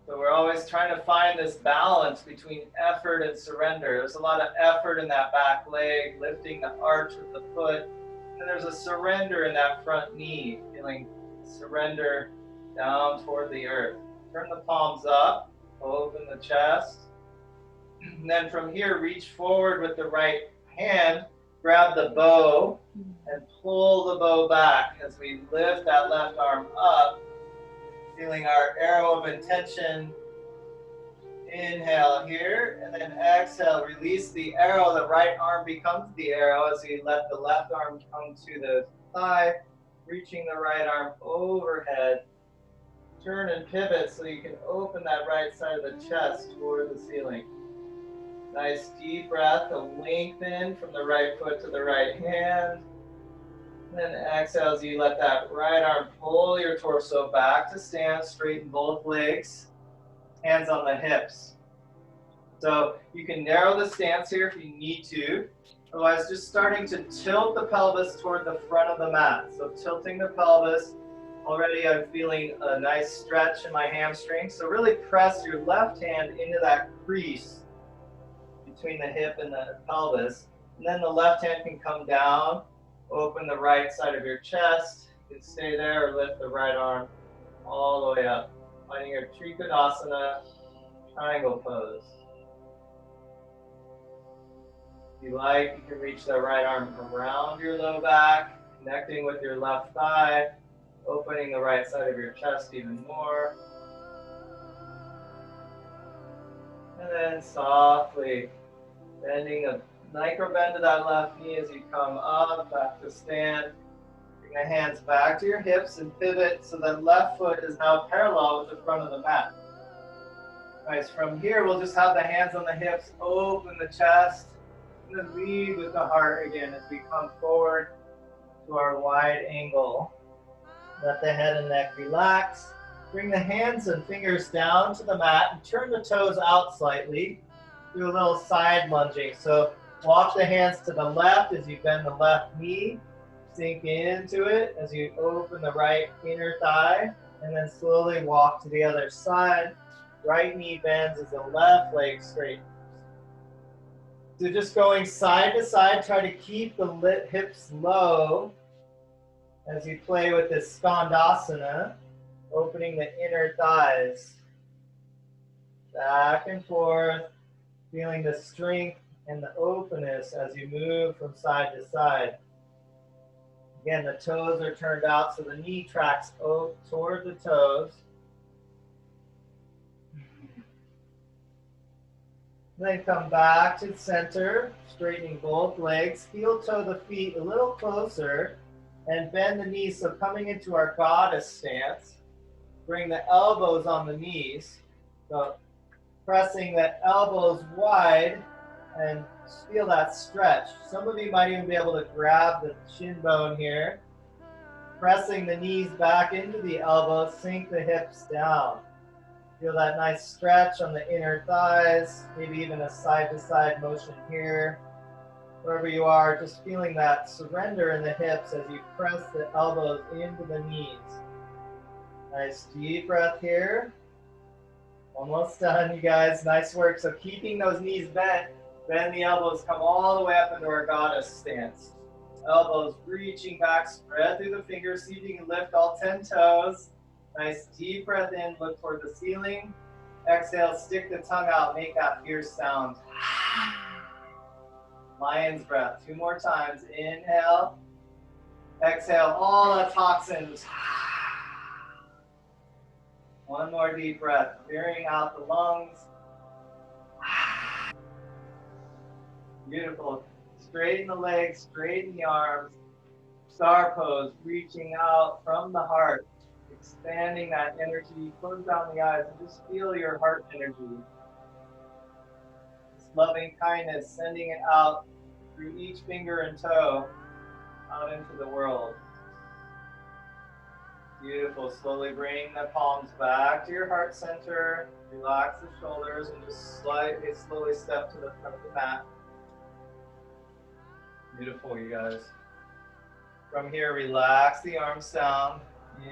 So we're always trying to find this balance between effort and surrender. There's a lot of effort in that back leg, lifting the arch of the foot. And there's a surrender in that front knee, feeling surrender down toward the earth. Turn the palms up, open the chest. And then from here, reach forward with the right hand, grab the bow, and pull the bow back as we lift that left arm up, feeling our arrow of intention. Inhale here, and then exhale, release the arrow. The right arm becomes the arrow as you let the left arm come to the thigh, reaching the right arm overhead. Turn and pivot so you can open that right side of the chest toward the ceiling. Nice deep breath to lengthen from the right foot to the right hand. And then exhale as you let that right arm pull your torso back to stand, straighten both legs, hands on the hips. So you can narrow the stance here if you need to. Otherwise, just starting to tilt the pelvis toward the front of the mat. So tilting the pelvis. Already I'm feeling a nice stretch in my hamstring. So really press your left hand into that crease between the hip and the pelvis. And then the left hand can come down, open the right side of your chest. You can stay there or lift the right arm all the way up. Finding your Trikonasana triangle pose. If you like, you can reach the right arm around your low back, connecting with your left thigh, opening the right side of your chest even more. And then softly bending a micro bend to that left knee as you come up, back to stand. Bring the hands back to your hips and pivot so that left foot is now parallel with the front of the mat. Nice. From here, we'll just have the hands on the hips, open the chest, and then lead with the heart again as we come forward to our wide angle. Let the head and neck relax. Bring the hands and fingers down to the mat and turn the toes out slightly. Do a little side lunging. So walk the hands to the left as you bend the left knee. Sink into it as you open the right inner thigh. And then slowly walk to the other side. Right knee bends as the left leg straightens. So just going side to side, try to keep the hips low as you play with this skandasana, opening the inner thighs. Back and forth, feeling the strength and the openness as you move from side to side. Again, the toes are turned out so the knee tracks toward the toes. Then come back to the center, straightening both legs. Heel toe the feet a little closer and bend the knees. So coming into our goddess stance, bring the elbows on the knees. So pressing the elbows wide and feel that stretch. Some of you might even be able to grab the shin bone here. Pressing the knees back into the elbows, sink the hips down. Feel that nice stretch on the inner thighs, maybe even a side-to-side motion here. Wherever you are, just feeling that surrender in the hips as you press the elbows into the knees. Nice deep breath here. Almost done, you guys. Nice work. So keeping those knees bent, bend the elbows, come all the way up into our goddess stance. Elbows reaching back, spread through the fingers, see if you can lift all 10 toes. Nice deep breath in, look toward the ceiling. Exhale, stick the tongue out, make that fierce sound. Lion's breath, 2 more times. Inhale. Exhale, all the toxins. 1 more deep breath, clearing out the lungs. Beautiful. Straighten the legs, straighten the arms. Star pose, reaching out from the heart. Expanding that energy, close down the eyes and just feel your heart energy. This loving kindness, sending it out through each finger and toe, out into the world. Beautiful. Slowly bring the palms back to your heart center. Relax the shoulders and just slowly step to the front of the mat. Beautiful, you guys. From here, relax the arms down.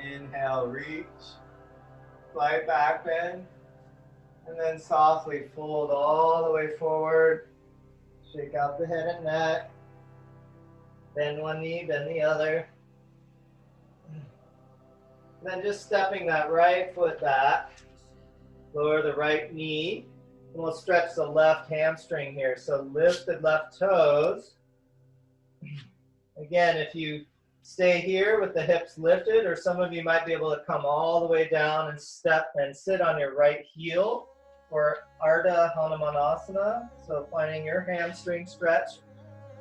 Inhale, reach, slight back bend, and then softly fold all the way forward. Shake out the head and neck. Bend one knee, bend the other. And then just stepping that right foot back. Lower the right knee, and we'll stretch the left hamstring here. So lift the left toes. Again, if you stay here with the hips lifted, or some of you might be able to come all the way down and step and sit on your right heel for Ardha Hanumanasana. So finding your hamstring stretch.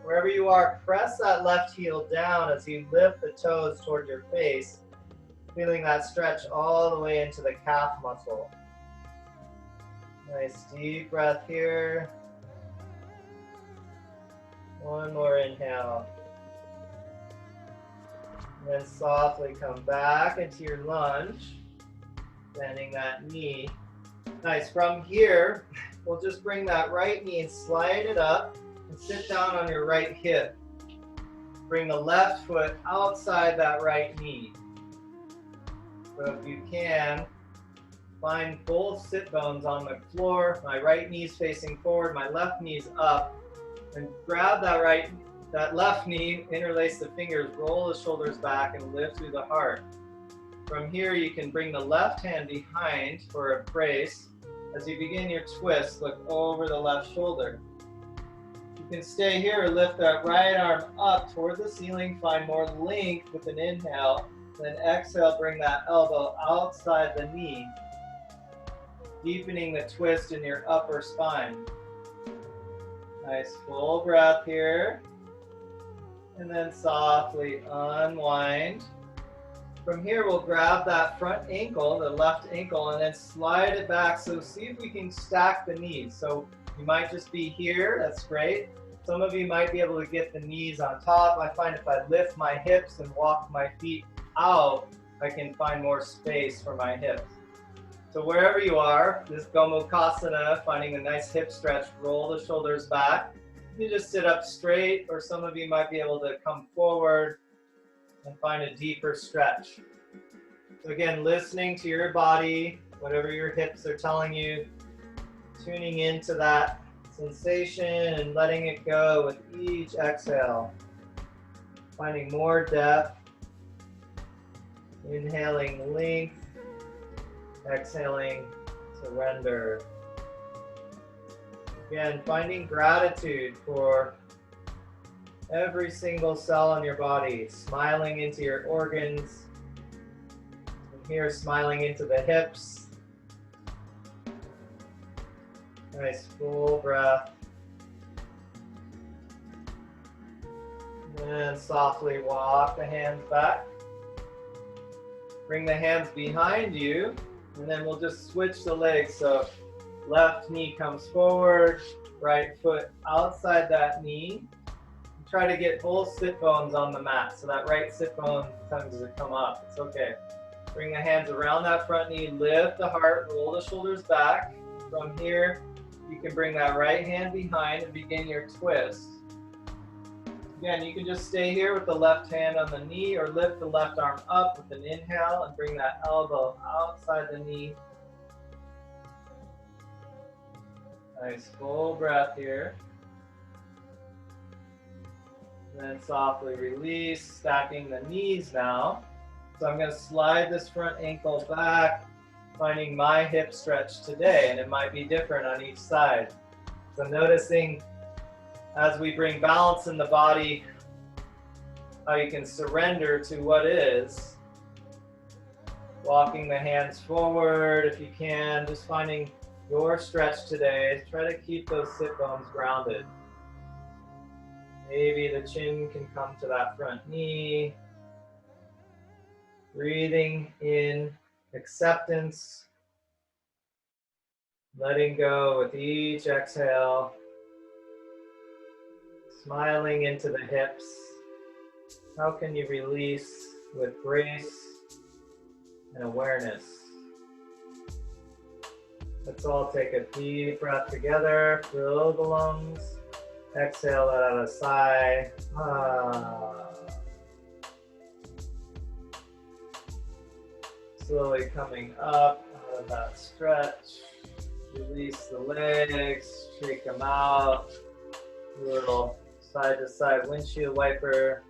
Wherever you are, press that left heel down as you lift the toes toward your face, feeling that stretch all the way into the calf muscle. Nice deep breath here. 1 more inhale. And then softly come back into your lunge, bending that knee. Nice. From here, we'll just bring that right knee and slide it up and sit down on your right hip. Bring the left foot outside that right knee. So if you can, find both sit bones on the floor. My right knee's facing forward, my left knee's up. And grab that left knee, interlace the fingers, roll the shoulders back, and lift through the heart. From here, you can bring the left hand behind for a brace. As you begin your twist, look over the left shoulder. You can stay here or lift that right arm up toward the ceiling, find more length with an inhale. Then exhale, bring that elbow outside the knee, deepening the twist in your upper spine. Nice full breath here. And then softly unwind. From here, we'll grab that front ankle, the left ankle, and then slide it back. So see if we can stack the knees. So you might just be here, that's great. Some of you might be able to get the knees on top. I find if I lift my hips and walk my feet out, I can find more space for my hips. So wherever you are, this Gomukhasana, finding a nice hip stretch, roll the shoulders back. You just sit up straight, or some of you might be able to come forward and find a deeper stretch. So again, listening to your body, whatever your hips are telling you, tuning into that sensation and letting it go with each exhale. Finding more depth. Inhaling length. Exhaling surrender. Again, finding gratitude for every single cell in your body. Smiling into your organs. And here, smiling into the hips. Nice full breath. And softly walk the hands back. Bring the hands behind you, and then we'll just switch the legs. So left knee comes forward, right foot outside that knee. Try to get both sit bones on the mat. So that right sit bone tends to come up. It's okay. Bring the hands around that front knee, lift the heart, roll the shoulders back. From here, you can bring that right hand behind and begin your twist. Again, you can just stay here with the left hand on the knee or lift the left arm up with an inhale and bring that elbow outside the knee. Nice full breath here. And then softly release, stacking the knees now. So I'm going to slide this front ankle back, finding my hip stretch today, and it might be different on each side. So noticing as we bring balance in the body, how you can surrender to what is. Walking the hands forward if you can, just finding your stretch today. Try to keep those sit bones grounded. Maybe the chin can come to that front knee. Breathing in acceptance. Letting go with each exhale. Smiling into the hips. How can you release with grace and awareness? Let's all take a deep breath together. Fill the lungs. Exhale, let out a sigh. Slowly coming up out of that stretch. Release the legs, shake them out. A little side to side windshield wiper.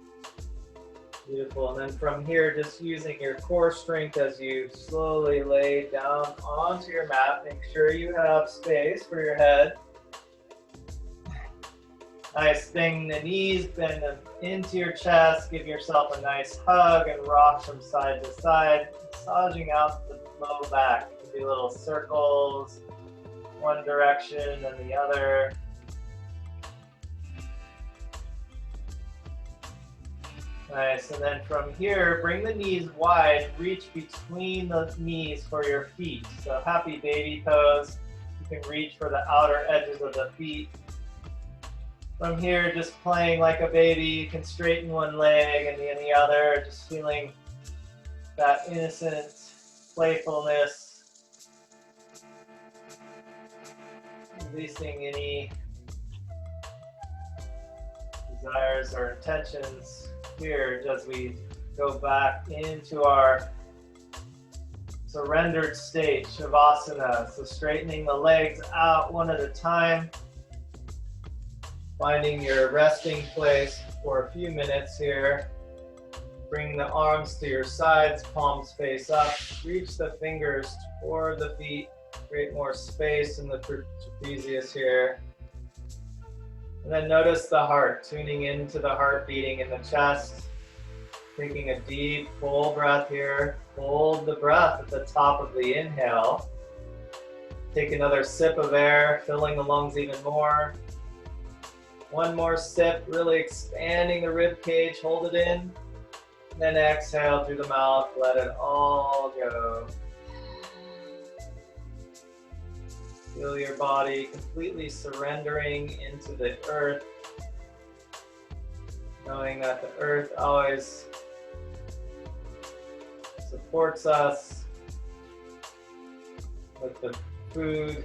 Beautiful. And then from here, just using your core strength as you slowly lay down onto your mat. Make sure you have space for your head. Nice thing, the knees bend them into your chest. Give yourself a nice hug and rock from side to side, massaging out the low back. Do little circles, one direction and the other. Nice, and then from here, bring the knees wide, reach between the knees for your feet. So happy baby pose. You can reach for the outer edges of the feet. From here, just playing like a baby, you can straighten one leg and then the other, just feeling that innocent playfulness. Releasing any desires or intentions here as we go back into our surrendered state, Shavasana. So straightening the legs out one at a time. Finding your resting place for a few minutes here. Bring the arms to your sides, palms face up. Reach the fingers toward the feet. Create more space in the trapezius here. And then notice the heart, tuning into the heart beating in the chest. Taking a deep, full breath here. Hold the breath at the top of the inhale. Take another sip of air, filling the lungs even more. One more sip, really expanding the rib cage, hold it in. Then exhale through the mouth, let it all go. Feel your body completely surrendering into the earth. Knowing that the earth always supports us with the food,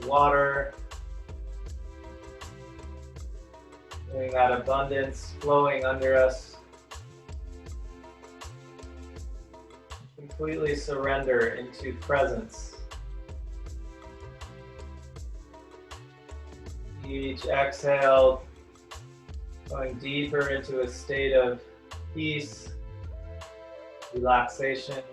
water, feeling that abundance flowing under us. Completely surrender into presence. Each exhale, going deeper into a state of peace, relaxation.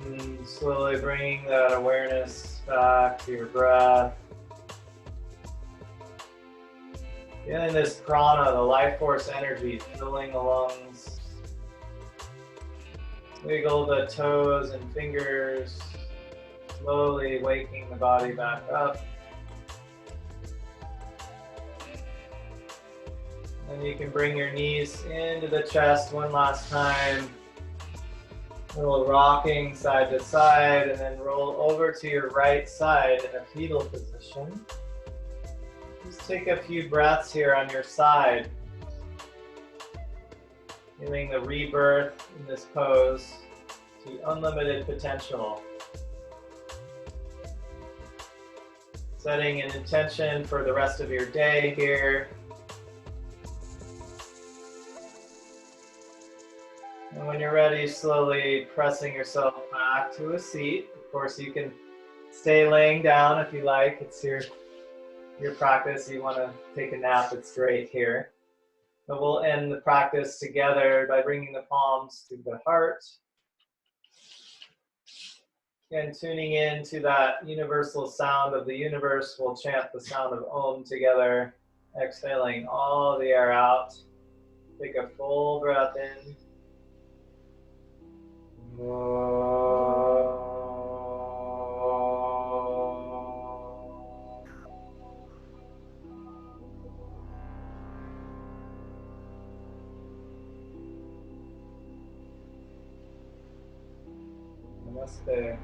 And slowly bringing that awareness back to your breath. Feeling this prana, the life force energy, filling the lungs. Wiggle the toes and fingers, slowly waking the body back up. And you can bring your knees into the chest one last time. A little rocking side to side, and then roll over to your right side in a fetal position. Just take a few breaths here on your side. Feeling the rebirth in this pose to unlimited potential. Setting an intention for the rest of your day here. And when you're ready, slowly pressing yourself back to a seat. Of course, you can stay laying down if you like. It's your practice. You want to take a nap, it's great here. But we'll end the practice together by bringing the palms to the heart. And tuning in to that universal sound of the universe, we'll chant the sound of Om together, exhaling all the air out. Take a full breath in. Namaste.